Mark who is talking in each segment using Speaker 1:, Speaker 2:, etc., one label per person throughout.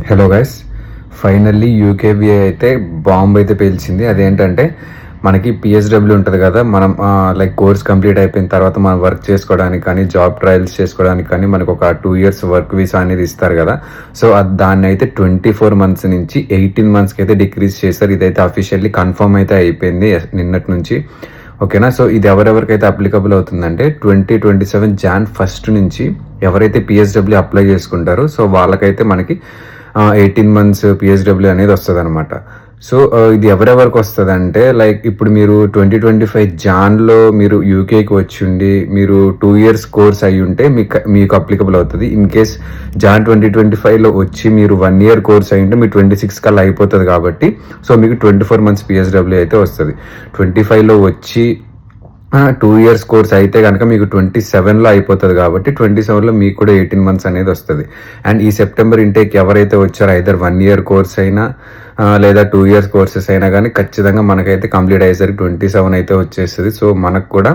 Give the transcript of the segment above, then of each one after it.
Speaker 1: Hello guys, finally యూకేబీఏ అయితే bomb అయితే పేల్చింది. అదేంటంటే మనకి పిఎస్డబ్ల్యూ ఉంటుంది కదా, మనం లైక్ కోర్స్ కంప్లీట్ అయిపోయిన తర్వాత మనం వర్క్ చేసుకోవడానికి కానీ జాబ్ ట్రయల్స్ చేసుకోవడానికి కానీ మనకు ఒక 2 years వర్క్ వీసా అనేది ఇస్తారు కదా. సో దాన్ని అయితే 24 months నుంచి 18 monthsకి అయితే డిక్రీజ్ చేశారు. ఇదైతే అఫీషియల్లీ కన్ఫర్మ్ అయితే అయిపోయింది నిన్నటి నుంచి. ఓకేనా. సో ఇది ఎవరెవరికైతే అప్లికబుల్ అవుతుందంటే 2027 Jan 1 నుంచి ఎవరైతే పిఎస్డబ్ల్యూ అప్లై చేసుకుంటారో సో వాళ్ళకైతే మనకి 18 months పిఎస్డబ్ల్యూ అనేది వస్తుంది అనమాట. సో ఇది ఎవరెవరికి వస్తుంది అంటే లైక్ ఇప్పుడు మీరు 2025 జాన్లో మీరు యూకేకి వచ్చి మీరు 2 years కోర్స్ అయ్యి ఉంటే మీకు అప్లికబుల్ అవుతుంది. ఇన్ కేస్ జాన్ 2025లో వచ్చి మీరు 1 year కోర్స్ అయ్యి ఉంటే మీ 26 కల్లా అయిపోతుంది కాబట్టి సో మీకు 24 months పిఎస్డబ్ల్యూ అయితే వస్తుంది. 25లో వచ్చి 2 years కోర్స్ అయితే కనుక మీకు 27లో అయిపోతుంది కాబట్టి 27లో మీకు కూడా 18 months అనేది వస్తుంది. అండ్ ఈ సెప్టెంబర్ ఇంటేక్ ఎవరైతే వచ్చారో ఐదర్ 1 year కోర్స్ అయినా లేదా 2 years కోర్సెస్ అయినా కానీ ఖచ్చితంగా మనకైతే కంప్లీట్ అయ్యేసరికి 27 అయితే వచ్చేస్తుంది. సో మనకు కూడా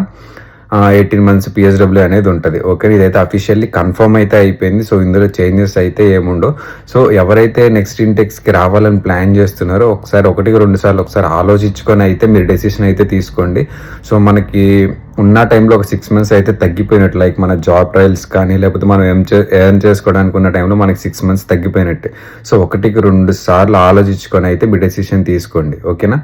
Speaker 1: 18 months పిఎస్డబ్ల్యూ అనేది ఉంటుంది. ఓకే, ఇదైతే అఫీషియల్లీ కన్ఫర్మ్ అయితే అయిపోయింది. సో ఇందులో చేంజెస్ అయితే ఏముండవు. సో ఎవరైతే నెక్స్ట్ ఇంటెక్స్కి రావాలని ప్లాన్ చేస్తున్నారో ఒకసారి 1-2 సార్లు ఒకసారి ఆలోచించుకొని అయితే మీరు డెసిషన్ అయితే తీసుకోండి. సో మనకి ఉన్న టైంలో ఒక 6 months అయితే తగ్గిపోయినట్టు, లైక్ మన జాబ్ ట్రయల్స్ కానీ లేకపోతే మనం ఎర్న్ చేసుకోవడానికి ఉన్న టైంలో మనకి 6 months తగ్గిపోయినట్టే. సో 1-2 సార్లు ఆలోచించుకొని అయితే మీ డెసిషన్ తీసుకోండి. ఓకేనా.